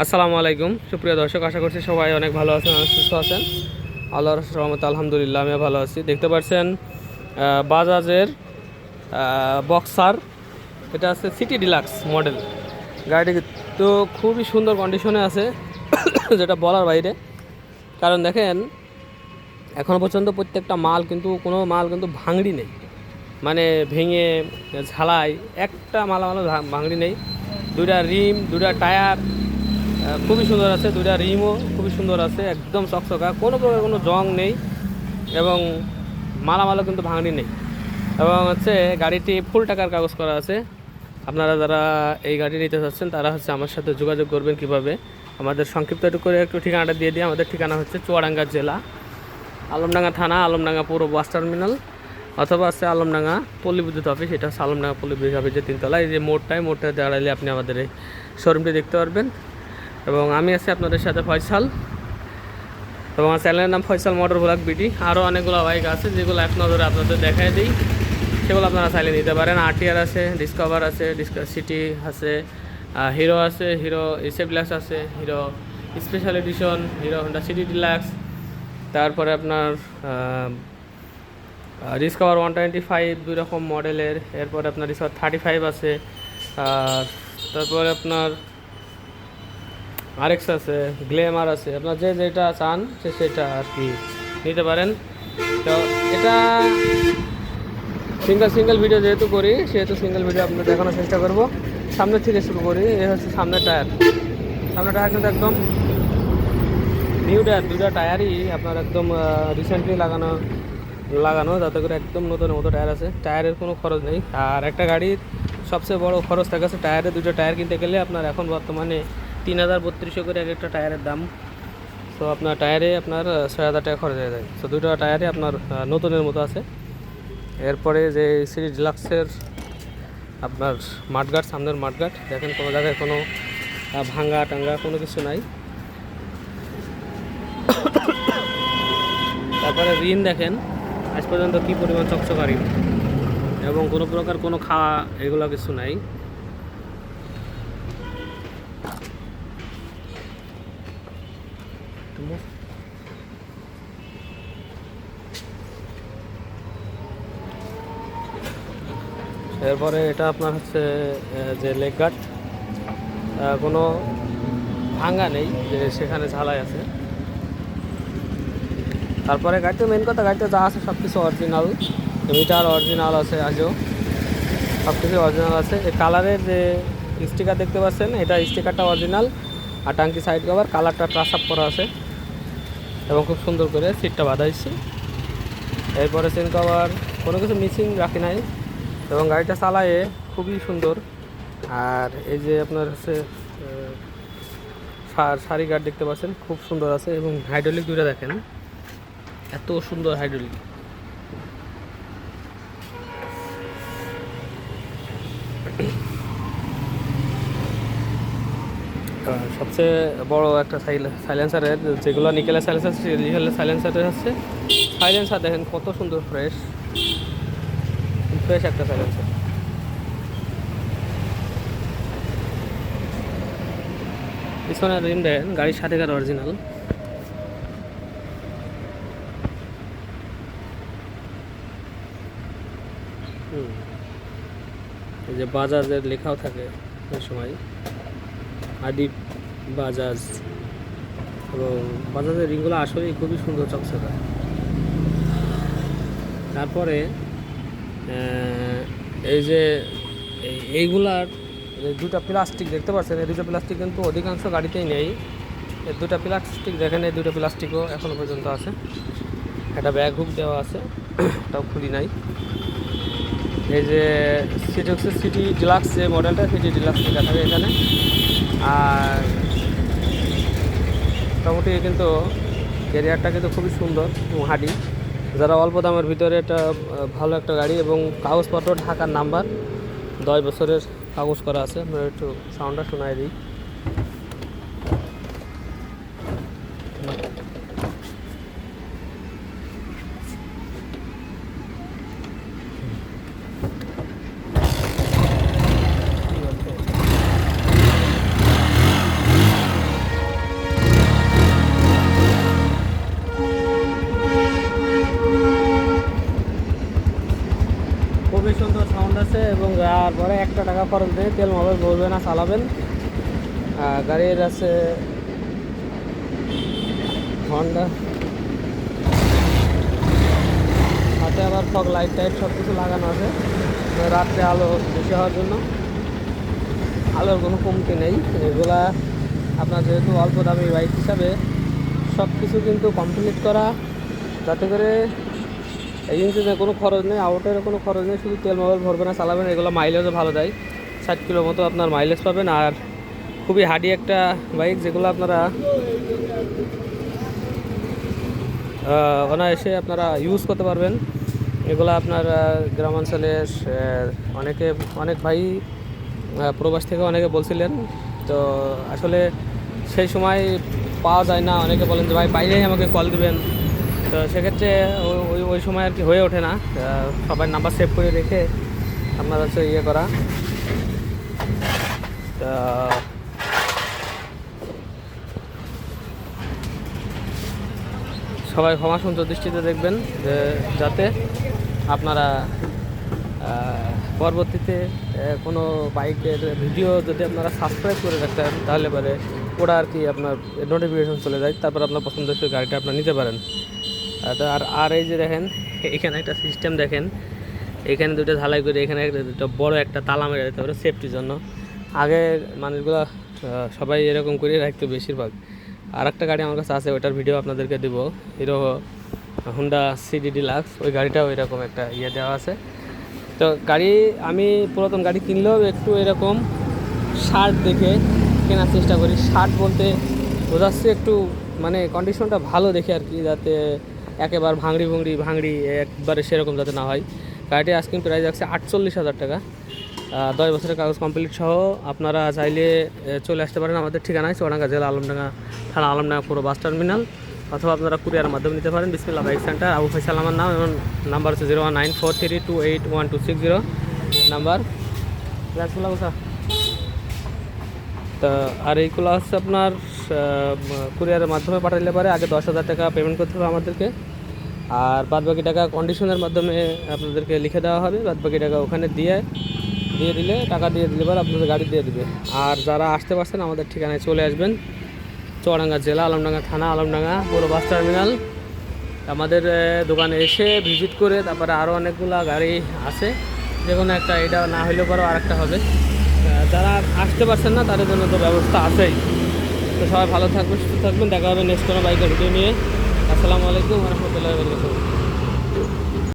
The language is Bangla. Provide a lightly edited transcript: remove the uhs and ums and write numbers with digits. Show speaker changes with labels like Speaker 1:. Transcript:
Speaker 1: আসসালামু আলাইকুম সুপ্রিয় দর্শক, আশা করছি সবাই অনেক ভালো আছেন, অনেক সুস্থ আছেন। আল্লাহর রহমতে আলহামদুলিল্লাহ আমিও ভালো আছি। দেখতে পাচ্ছেন বাজাজের বক্সার, এটা আছে সিটি ডিলাক্স মডেল। গাড়িটি তো খুবই সুন্দর কন্ডিশনে আছে যেটা বলার বাইরে। কারণ দেখেন এখনও পর্যন্ত প্রত্যেকটা মাল কিন্তু কোনো মাল কিন্তু ভাঙড়ি নেই, মানে ভেঙে ঝালাই একটা মালামাল ভাঙড়ি নেই। দুইটা রিম, দুইটা টায়ার খুবই সুন্দর আছে, দুইটা রিমও খুবই সুন্দর আছে, একদম চকচকা, কোনো প্রকার কোনো জং নেই এবং মালামালও কিন্তু ভাঙড়ি নেই। এবং হচ্ছে গাড়িটি ফুল টাকার কাগজ করা আছে। আপনারা যারা এই গাড়ি নিতে চাচ্ছেন তারা হচ্ছে আমার সাথে যোগাযোগ করবেন। কিভাবে আমাদের সংক্ষিপ্ত একটু করে একটু ঠিকানাটা দিয়ে দিই। আমাদের ঠিকানা হচ্ছে চুয়াডাঙ্গা জেলা, আলমডাঙ্গা থানা, আলমডাঙ্গা পৌর বাস টার্মিনাল, অথবা আছে আলমডাঙ্গা পল্লী বিদ্যুৎ অফিস। এটা হচ্ছে আলমডাঙ্গা পল্লী বিদ্যুৎ অফিসের তিনতলা। এই যে মোড়টা দাঁড়ালে আপনি আমাদের এই শোরুমটি দেখতে পারবেন। এবং আমি আছি আপনাদের সাথে ফয়সাল, এবং আমার চ্যানেলের নাম ফয়সাল মোটর ব্লগ বিডি। আরও অনেকগুলো বাইক আছে যেগুলো এক নজরে আপনাদের দেখাই দিই, সেগুলো আপনারা চাইলে নিতে পারেন। আরটিআর আছে, ডিসকভার আছে, সিটি আছে, হিরো আছে, হিরো ডিলাক্স আছে, hero special edition, hero Honda city deluxe, তারপরে আপনার ডিসকভার 125 দুই রকম মডেলের, এরপরে আপনার ডিসকভার 35 আছে, তারপরে আপনার আরএক্স আছে, গ্ল্যামার আছে। আপনার যে যেটা চান সেটা আর কি নিতে পারেন। তো এটা সিঙ্গেল ভিডিও যেহেতু করি, সেহেতু সিঙ্গেল ভিডিও আপনাদের দেখানোর চেষ্টা করব। সামনের থেকে শুরু করি। এ হচ্ছে সামনের টায়ার কিন্তু একদম নিউ টায়ার, দুইটা টায়ারই আপনার একদম রিসেন্টলি লাগানো, যাতে করে একদম নতুন মতো টায়ার আছে। টায়ারের কোনো খরচ নেই। আর একটা গাড়ির সবচেয়ে বড় খরচ থাকে আছে টায়ারে। দুটো টায়ার কিনতে গেলে আপনার এখন বর্তমানে 3000-3200 করে এক একটা টায়ারের দাম। তো আপনার টায়ারে আপনার 6000 টাকা খরচ হয়ে যায়। তো দুটো টায়ারে আপনার নতুনের মতো আছে। এরপরে যে সিটি ডিলাক্সের আপনার মাঠগার্ড, সামনের মাঠগার্ড দেখেন, কোনো জায়গায় কোনো ভাঙ্গা টাঙ্গা কোনো কিছু নাই। তারপরে রিন দেখেন আজ পর্যন্ত কী পরিমাণ চকচকা রিন, এবং কোনো প্রকার কোনো খাওয়া এগুলো কিছু নাই। এরপরে এটা আপনার হচ্ছে যে লেগ গার্ড, কোনো ভাঙা নেই, যে সেখানে ঝালাই আছে। তারপরে গাড়িতে মেন কথা, গাড়িতে যা আছে সব কিছু অরিজিনাল, মিটার অরিজিনাল আছে, আজও সব কিছু অরিজিনাল আছে। এই কালারের যে স্টিকার দেখতে পাচ্ছেন, এটা স্টিকারটা অরিজিনাল। আর টাঙ্কি সাইড কভার কালারটা টাচ আপ করা আছে এবং খুব সুন্দর করে সিটটা বাঁধাইছি। এরপরে সিন কভার কোনো কিছু মিসিং রাখি নাই, এবং গাড়িটা চালায়ে খুবই সুন্দর। আর এই যে আপনার হচ্ছে সারি গার্ড দেখতে পাচ্ছেন, খুব সুন্দর আছে। এবং হাইড্রোলিক দুইটা দেখেন, এত সুন্দর হাইড্রোলিক। সবচেয়ে বড় একটা সাইলেন্সারের, যেগুলো নিকেলের সাইলেন্সারের হচ্ছে সাইলেন্সার দেখেন কত সুন্দর, ফ্রেশ একটা সাইলেন্সার। পিছনের রিম দেখেন গাড়ির সাথেকার অরিজিনাল। এই যে বাজাজের লেখাও থাকে ওই সময়, আদি বাজাজ। এবং বাজাজের রিংগুলো আসলেই খুবই সুন্দর চকচকা। তারপরে এই যে এইগুলার দুটা প্লাস্টিক দেখতে পাচ্ছেন, এই দুটো প্লাস্টিক কিন্তু অধিকাংশ গাড়িতেই নেই। এই দুটা প্লাস্টিক দেখেন, এই দুটো প্লাস্টিকও এখনও পর্যন্ত আছে। একটা ব্যাগ হুক দেওয়া আছে, এটাও খুলি নাই। এই যে সিটি ডিলাক্স যে মডেলটা, সিটি ডিলাক্স লেখা থাকে এখানে। আর মোটামুটি কিন্তু ক্যারিয়ারটা কিন্তু খুবই সুন্দর এবং হাডি। যারা অল্প দামের ভিতরে এটা ভালো একটা গাড়ি, এবং কাগজপত্র ঢাকার নাম্বার 10 বছরের কাগজ করা আছে। আমরা একটু সাউন্ডটা শোনাই দিই। তারপরে একটা টাকা খরচ দিয়ে তেল মোবাইল ভরবেন আর চালাবেন। গাড়ির আছে হন্ডা, হাতে আবার ফগ লাইট টাইট সব কিছু লাগানো আছে, রাত্রে আলো বেশি হওয়ার জন্য। আলোর কোনো কমতি নেই। এগুলা আপনার যেহেতু অল্প দামি বাইক হিসাবে সব কিছু কিন্তু কমপ্লিট করা, যাতে করে এই ইঞ্জিনে কোনো খরচ নেই, আউটের কোনো খরচ নেই, শুধু তেল মোবাইল ভরবে না চালাবেন। এগুলো মাইলেজও ভালো দেয়, 60 কিলো মতো আপনার মাইলেজ পাবেন। আর খুবই হার্ডি একটা বাইক, যেগুলো আপনারা অনায়াসে আপনারা ইউজ করতে পারবেন। এগুলো আপনার গ্রামাঞ্চলের অনেক ভাই প্রবাস থেকে অনেকে বলছিলেন, তো আসলে সেই সময় পাওয়া যায় না। অনেকে বলেন যে ভাই পাইলেই আমাকে কল দিবেন, তো সেক্ষেত্রে ওই সময় আর কি হয়ে ওঠে না। সবাই নাম্বার সেভ করে রেখে আপনার হচ্ছে ইয়ে করা। তা সবাই ক্ষমা সুন্দর দৃষ্টিতে দেখবেন, যে যাতে আপনারা পরবর্তীতে কোনো বাইকের ভিডিও যদি আপনারা সাবস্ক্রাইব করে রাখতেন, তাহলে পরে ওরা আর কি আপনার নোটিফিকেশন চলে যায়, তারপর আপনার পছন্দের গাড়িটা আপনার নিতে পারেন। আর এই যে দেখেন, এখানে একটা সিস্টেম দেখেন, এখানে দুটো ঝালাই করে এখানে একটা বড় একটা তালা মেরে দিতে পারে সেফটির জন্য। আগে মানুষগুলো সবাই এরকম করে রাখতো বেশিরভাগ। আর একটা গাড়ি আমার কাছে আছে, ওইটার ভিডিও আপনাদেরকে দেবো, হিরো হুন্ডা সিডি ডিলাক্স। ওই গাড়িটাও এরকম একটা ইয়ে দেওয়া আছে। তো গাড়ি আমি পুরাতন গাড়ি কিনলেও একটু এরকম শার্ট দেখে কেনার চেষ্টা করি। শার্ট বলতে বোঝাচ্ছে একটু মানে কন্ডিশনটা ভালো দেখে আর কি, যাতে একেবারে ভাঙড়ি একবারে সেরকম যাতে না হয়। গাড়িটি আজকে প্রাইস আছে 48,000 টাকা, 10 বছরের কাগজ কমপ্লিট সহ। আপনারা চাইলে চলে আসতে পারেন আমাদের ঠিকানায়, চুয়াডাঙ্গা জেলা আলমডাঙ্গা থানা, আলমডাঙ্গা পুরো বাস টার্মিনাল, অথবা আপনারা কুরিয়ারের মাধ্যমে নিতে পারেন। বিসমিল্লাহ বাইক সেন্টার, আবু ফয়সাল আমার নাম, এবং নাম্বার হচ্ছে 01943281260 নাম্বার। তা আর এইগুলো হচ্ছে আপনার কুরিয়ারের মাধ্যমে পাঠালে পারে আগে 10,000 টাকা পেমেন্ট করতে হবে আমাদেরকে, আর বাদবাকি টাকা কন্ডিশনের মাধ্যমে আপনাদেরকে লিখে দেওয়া হবে। বাদবাকি টাকা ওখানে দিয়ে দিলে, টাকা দিয়ে দিলে পরে আপনাদের গাড়ি দিয়ে দেবে। আর যারা আসতে পারছেন আমাদের ঠিকানায় চলে আসবেন, চুয়াডাঙ্গা জেলা আলমডাঙ্গা থানা, আলমডাঙ্গা পুরো বাস টার্মিনাল। আমাদের দোকানে এসে ভিজিট করে তারপরে আরও অনেকগুলো গাড়ি আছে, যে কোনো একটা, এটা না হইলেও পরেও আরেকটা হবে। যারা আসতে পারছেন না তাদের জন্য তো ব্যবস্থা আছেই। তো সবাই ভালো থাকবেন, সুস্থ থাকবেন, দেখা হবে নেক্সট কোনো বাইকের ভিডিও নিয়ে। আসসালামু আলাইকুম ওয়া রাহমাতুল্লাহি ওয়া বারাকাতুহু।